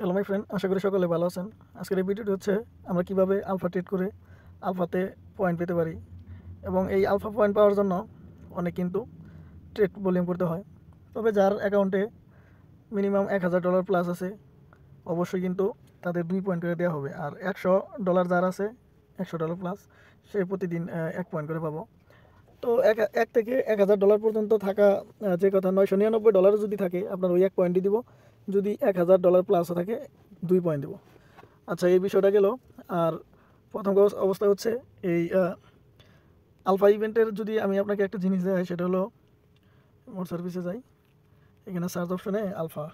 Hello my friend, আশা করি সকলে ভালো আছেন। আজকের এই ভিডিওটি হচ্ছে আমরা কিভাবে আলফা ট্রেড করে আলফাতে পয়েন্ট পেতে পারি। এবং এই আলফা পয়েন্ট পাওয়ার জন্য অনেক কিন্তু ট্রেড ভলিউম করতে হয়। তবে যার অ্যাকাউন্টে মিনিমাম $1000 প্লাস আছে, অবশ্যই কিন্তু তাদের 2 পয়েন্ট করে দেওয়া হবে। আর $100 যার আছে, $100 প্লাস, সে প্রতিদিন 1 পয়েন্ট করে পাবো। তো এক থেকে $1000 পর্যন্ত থাকা যে কথা, $999 যদি থাকে আপনার ওই 1 পয়েন্টই দিব। যদি $1000 প্লাসও থাকে 2 পয়েন্ট দেবো। আচ্ছা, এই বিষয়টা গেল। আর প্রথম অবস্থা হচ্ছে এই আলফা ইভেন্টের, যদি আমি আপনাকে একটা জিনিস দেখাই, সেটা হলো মোর সার্ভিসে যাই, এখানে সার্চ অপশনে আলফা,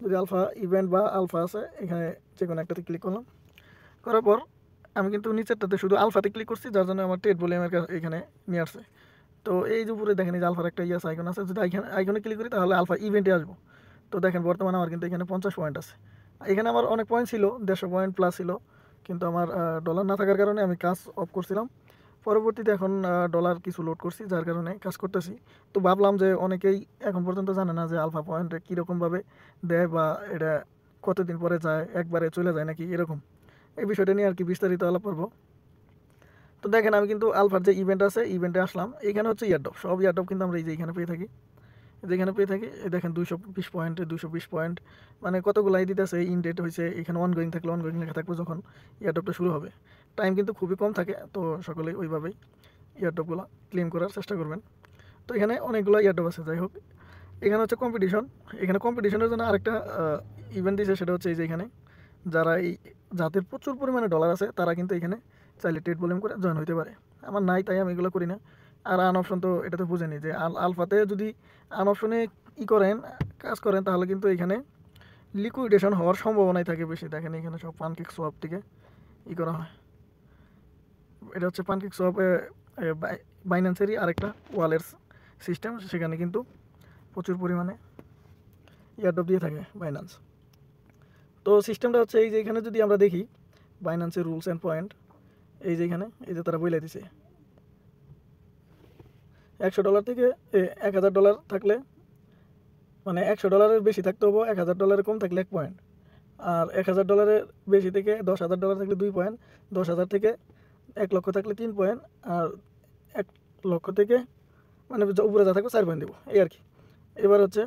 যদি আলফা ইভেন্ট বা আলফা আছে, এখানে যে কোনো একটাতে ক্লিক করলাম। করার পর আমি কিন্তু নিচেরটাতে শুধু আলফাতে ক্লিক করছি, যার জন্য আমার ট্রেড ভলিউমের এখানে নিয়ে আসছে। তো এই যে উপরে দেখেন, এই যে আলফার একটা আইকন আছে, যদি আইকনে ক্লিক করি তাহলে আলফা ইভেন্টে আসবো। তো দেখেন বর্তমানে আমার কিন্তু এখানে 50 পয়েন্ট আছে। এখানে আমার অনেক পয়েন্ট ছিল, 150 পয়েন্ট প্লাস ছিল, কিন্তু আমার ডলার না থাকার কারণে আমি কাজ অফ করছিলাম। পরবর্তীতে এখন ডলার কিছু লোড করছি, যার কারণে কাজ করতেছি। তো ভাবলাম যে অনেকেই এখন পর্যন্ত জানে না যে আলফা পয়েন্টে কীরকমভাবে দেয়, বা এটা কতদিন পরে যায়, একবারে চলে যায় নাকি এরকম। এই বিষয়টা নিয়ে আর কি বিস্তারিত আলাপ করবো। তো দেখেন, আমি কিন্তু আলফার যে ইভেন্ট আছে, ইভেন্টে আসলাম। এখানে হচ্ছে ইয়ারড্রপ, সব ইয়ারড্রপ কিন্তু আমরা এই যে এখানে পেয়ে থাকি, যেখানে পেয়ে থাকি। দেখেন 220 পয়েন্ট, 220 পয়েন্ট, মানে কতগুলো দিতে আছে। ইন ডেট হয়েছে, এখানে অনগোয়িং থাকলে অনগোয়িং লেখা থাকবে যখন ইয়ারড্রপটা শুরু হবে। টাইম কিন্তু খুবই কম থাকে, তো সকলেই ওইভাবেই ইয়ারড্রপগুলো ক্লেম করার চেষ্টা করবেন। তো এখানে অনেকগুলো ইয়ারড্রপ আছে। যাই হোক, এখানে হচ্ছে কম্পিটিশন। এখানে কম্পিটিশনের জন্য আরেকটা ইভেন্ট দিয়েছে, সেটা হচ্ছে এই যে এখানে যারা এই যাদের প্রচুর পরিমাণে ডলার আছে, তারা কিন্তু এখানে চাইলে ট্রেড ভলিউম করে জয়েন হতে পারে। আমার নাই, তাই আমি এগুলো করি না। আর আন অপশন তো এটা তো বুঝেনি, যে আলফাতে যদি আন অপশনে কাজ করেন, তাহলে কিন্তু এখানে লিকুইডেশন হওয়ার সম্ভাবনাই থাকে বেশি। দেখেন এখানে সব পানকেক সোয়াপ থেকে করা হয়। এটা হচ্ছে পানকেক সোয়াপ, বাইন্যান্সেরই আরেকটা ওয়ালেট সিস্টেম। সেখানে কিন্তু প্রচুর পরিমাণে ইয়ারড্রপ দিয়ে থাকে বাইন্যান্স। তো সিস্টেমটা হচ্ছে এই যে এখানে যদি আমরা দেখি বাইন্যান্সের রুলস অ্যান্ড পয়েন্ট, এই যে এখানে এই যে তারা বলে দিছে $100 থেকে $1000 থাকলে, মানে $100 বেশি থাকতে হবে, $1000 কম থাকলে 1 পয়েন্ট। আর $1000 বেশি থেকে $10,000 থাকলে 2 পয়েন্ট, 10,000 থেকে 1 লক্ষ থাকলে 3 পয়েন্ট, আর 1 লক্ষ থেকে মানে উপরে যা থাকবে 4 পয়েন্ট দেবো, এই আর কি। এবার হচ্ছে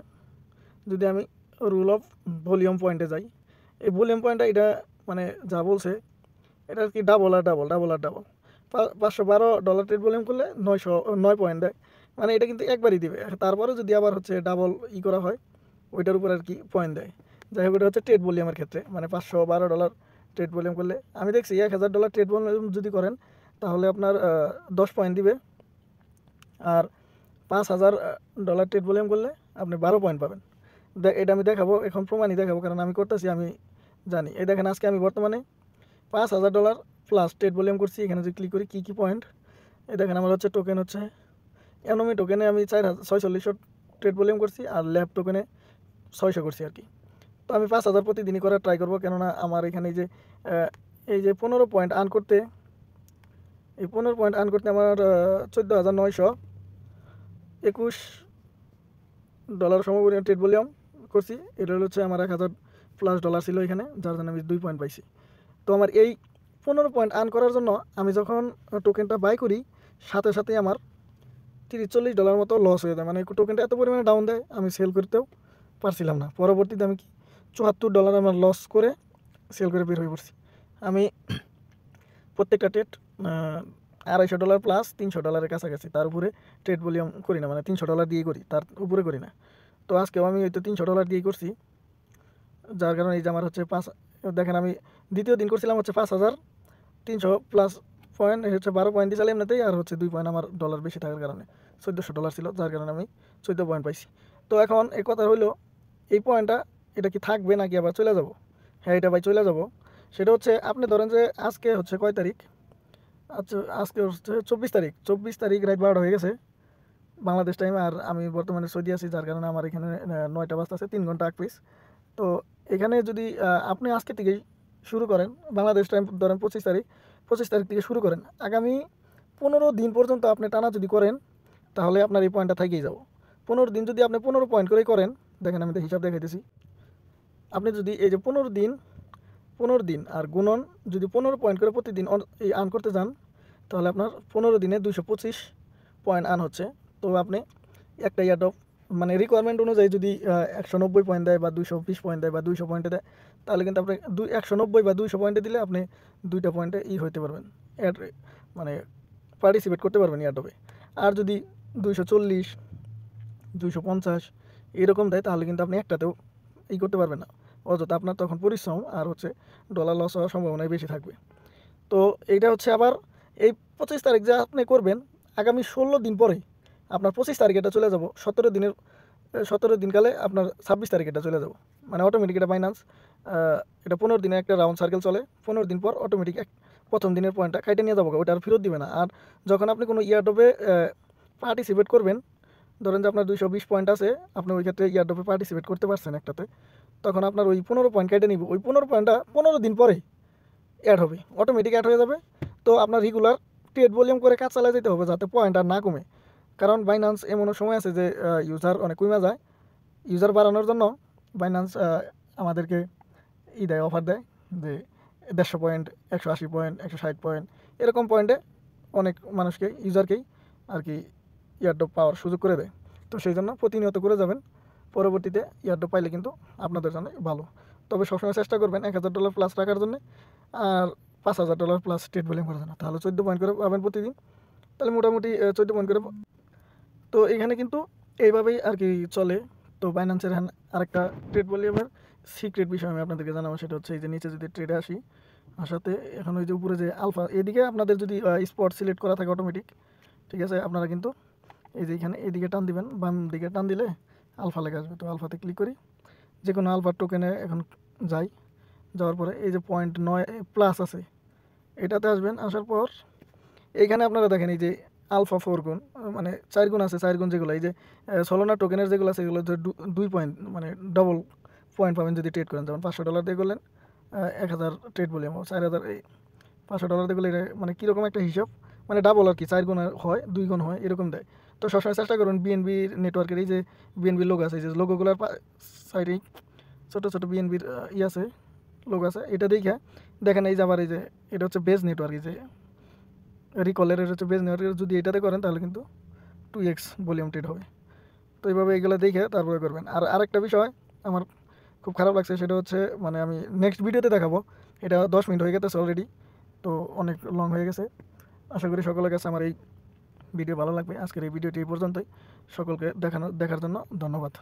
যদি আমি রুল অফ ভলিউম পয়েন্টে যাই, এই ভলিউম পয়েন্টটা এটা মানে যা বলছে, এটা আর কি ডাবল আর ডাবল, ডাবল আর ডাবল। $512 ট্রেড ভলিউম করলে 9 পয়েন্ট দেয়, মানে এটা কিন্তু একবারই দিবে। তারপরে যদি আবার হচ্ছে ডাবল করা হয়, ওইটার উপর আর কি পয়েন্ট দেয়। যাই হোক, এটা হচ্ছে ট্রেড ভলিউমের ক্ষেত্রে, মানে $512 ট্রেড ভলিউম করলে। আমি দেখছি $1000 ট্রেড ভলিউম যদি করেন, তাহলে আপনার 10 পয়েন্ট দিবে। আর $5000 ট্রেড ভলিউম করলে আপনি 12 পয়েন্ট পাবেন। এটা আমি দেখাবো, এখন প্রমাণই দেখাবো, কারণ আমি করতেছি, আমি জানি। এই দেখেন, আজকে আমি বর্তমানে $5000 প্লাস ট্রেড ভলিউম করছি। এখানে যদি ক্লিক করি কী পয়েন্ট, এই দেখেন আমার হচ্ছে টোকেন হচ্ছে অ্যানোমি টোকেনে আমি 4600 ট্রেড ভলিউম করছি, আর ল্যাব টোকেনে 600 করছি আর কি। তো আমি 5000 প্রতিদিনই করার ট্রাই করবো, কেননা আমার এখানে এই যে 15 পয়েন্ট আর্ন করতে, এই 15 পয়েন্ট আর্ন করতে আমার $14,921 সমপরিমাণ ট্রেড ভলিউম করছি। এটা হচ্ছে আমার $1000+ ছিল এখানে, যার জন্য আমি 2 পয়েন্ট পাইছি। তো আমার এই 15 পয়েন্ট আর্ন করার জন্য আমি যখন টোকেনটা বাই করি, সাথে সাথে আমার $30-40 মতো লস হয়ে যায়। মানে টোকেনটা এত পরিমাণে ডাউন দেয়, আমি সেল করতেও পারছিলাম না। পরবর্তীতে আমি $74 আমার লস করে সেল করে বের হয়ে পড়ছি। আমি প্রত্যেকটা ট্রেড $250 প্লাস $300 কাছাকাছি, তার উপরে ট্রেড ভলিউম করি না, মানে $300 দিয়ে করি, তার উপরে করি না। তো আজকেও আমি হয়তো $300 দিয়ে করছি, যার কারণে এই যে আমার হচ্ছে দেখেন, আমি দ্বিতীয় দিন করছিলাম হচ্ছে 5300 প্লাস পয়েন্ট, হচ্ছে 12 পয়েন্ট দিয়েছিলাম এমনিতেই, আর হচ্ছে 2 পয়েন্ট আমার ডলার বেশি থাকার কারণে $1400 ছিল, যার কারণে আমি 14 পয়েন্ট পাইছি। তো এখন এই কথা হইলো, এই পয়েন্টটা এটা কি থাকবে নাকি আবার চলে যাব? হ্যাঁ, এটা ভাই চলে যাব। সেটা হচ্ছে, আপনি ধরেন যে আজকে হচ্ছে কয় তারিখ? আচ্ছা, আজকে হচ্ছে 24 তারিখ রাত 12টা হয়ে গেছে বাংলাদেশ টাইমে, আর আমি বর্তমানে সৌদি আছি, যার কারণে আমার এখানে 9টা বাজতেছে, 3 ঘন্টা আগ পিস। তো এখানে যদি আপনি আজকে থেকেই শুরু করেন, বাংলাদেশ টাইম ধরেন 25 তারিখ থেকে শুরু করেন, আগামী 15 দিন পর্যন্ত আপনি টানা যদি করেন, তাহলে আপনার এই পয়েন্টটা থেকেই যাব। 15 দিন যদি আপনি 15 পয়েন্ট করেই করেন, দেখেন আমি তো হিসাব দেখাইতেছি, আপনি যদি এই যে 15 দিন আর গুণন যদি 15 পয়েন্ট করে প্রতিদিন এই আর্ন করতে যান, তাহলে আপনার 15 দিনে 225 পয়েন্ট আর্ন হচ্ছে। তো আপনি একটা ইয়ারড্রপ মানে রিকোয়ারমেন্ট অনুযায়ী যদি 190 পয়েন্ট দেয় বা 220 পয়েন্ট দেয় বা 200 পয়েন্টে দেয়, তাহলে কিন্তু আপনি 190 বা 200 পয়েন্টে দিলে আপনি 2টা পয়েন্টে হইতে পারবেন, মানে পার্টিসিপেট করতে পারবেন ইয়ারড্রপে। আর যদি 240 250 এরকম দেয়, তাহলে কিন্তু আপনি একটাতেও করতে পারবেন না। অযথা আপনার তখন পরিশ্রম আর ডলার লস হওয়ার সম্ভাবনাই বেশি থাকবে। তো এইটা হচ্ছে আবার এই 25 তারিখ যা আপনি করবেন, আগামী 16 দিন পরে আপনার 25 তারিখে এটা চলে যাব, 17 দিনকালে আপনার 26 তারিখে এটা চলে যাব। মানে অটোমেটিক এটা বাইন্যান্স এটা 15 দিনের একটা রাউন্ড সার্কেল চলে। 15 দিন পর অটোমেটিক প্রথম দিনের পয়েন্টটা কাইটে নিয়ে যাবো, ওটা আর ফেরত দিবে না। আর যখন আপনি কোনো ইয়ারড্রপে পার্টিসিপেট করবেন, ধরেন যে আপনার 220 পয়েন্ট আছে, আপনি ওই ক্ষেত্রে ইয়ারড্রপে পার্টিসিপেট করতে পারছেন একটাতে, তখন আপনার ওই 15 পয়েন্ট কেটে নিব। ওই 15 পয়েন্টটা 15 দিন পরে অ্যাড হবে, অটোমেটিক অ্যাড হয়ে যাবে। তো আপনার রেগুলার ট্রেড ভলিউম করে কাজ চালিয়ে যেতে হবে যাতে পয়েন্ট আর না কমে। কারণ বাইন্যান্স এমনও সময় আছে যে ইউজার অনেক কমে যায়। ইউজার বাড়ানোর জন্য বাইন্যান্স আমাদেরকে দেয়, অফার দেয় যে 150 পয়েন্ট, 180 পয়েন্ট, 160 পয়েন্ট, এরকম পয়েন্টে অনেক মানুষকে, ইউজারকেই আর কি ইয়ারড্রপ পাওয়ার সুযোগ করে দেয়। তো সেই জন্য প্রতিনিয়ত করে যাবেন, পরবর্তীতে ইয়ারড্রপ পাইলে কিন্তু আপনাদের জন্য ভালো। তবে সবসময় চেষ্টা করবেন $1000 প্লাস রাখার জন্য, আর $5000 প্লাস ট্রেড ভলিউম করার জন্য। তাহলে 14 পয়েন্ট করে পাবেন প্রতিদিন, তাহলে মোটামুটি 14 পয়েন্ট করে। তো এখানে কিন্তু এইভাবেই আর কি চলে। তো বাইন্যান্সের আরেকটা ট্রেড ভলিউমের সিক্রেট বিষয় আমি আপনাদেরকে জানাবো, সেটা হচ্ছে এই যে নিচে যদি ট্রেডে আসি, আসাতে এখন ওই যে উপরে যে আলফা, এদিকে আপনাদের যদি স্পট সিলেক্ট করা থাকে অটোমেটিক, ঠিক আছে, আপনারা কিন্তু এই যে এখানে এদিকে টান দিবেন, বাম দিকে টান দিলে আলফা লেগে আসবে। তো আলফাতে ক্লিক করি, যে কোনো আলফার টোকেনে এখন যাই, যাওয়ার পরে এই যে 0.9+ আছে এটাতে আসবেন। আসার পর এইখানে আপনারা দেখেন এই যে আলফা 4 গুণ, মানে 4 গুণ আছে, 4 গুণ যেগুলো এই যে সলোনা টোকেনের যেগুলো আছে এগুলো 2 পয়েন্ট, মানে ডবল পয়েন্ট পাবেন যদি ট্রেড করেন। যেমন $500 দিয়ে করলেন 1000 ট্রেড ভলিউম, 4000, এই $500 দিয়ে করলে মানে কীরকম একটা হিসাব, মানে ডাবল আর কি, 4 গুণ হয়, 2 গুণ হয়, এরকম দেয়। তো সবসময় চেষ্টা করুন বিএনবির নেটওয়ার্কের এই যে বিএনবির লোগো আছে, এই যে লোগোগুলোর সাইডেই ছোটো ছোটো বিএনবির আছে, লোগো আছে, এটা দেখে দেখেন। এই যে আবার এই যে এটা হচ্ছে বেজ নেটওয়ার্ক, এই যে রিকলের এটা হচ্ছে বেজ নেটওয়ার্ক, যদি এটাতে করেন তাহলে কিন্তু 2x ভলিউম ট্রেড হবে। তো এইভাবে এইগুলো দেখে তারপরে করবেন। আর আরেকটা বিষয় আমার খুব খারাপ লাগছে, সেটা হচ্ছে মানে আমি নেক্সট ভিডিওতে দেখাবো, এটা 10 মিনিট হয়ে গেছে অলরেডি, তো অনেক লং হয়ে গেছে। আশা করি সকলের কাছে আমার এই ভিডিও ভালো লাগবে। আজকের এই ভিডিওটি এই পর্যন্তই। সকলকে দেখার জন্য ধন্যবাদ।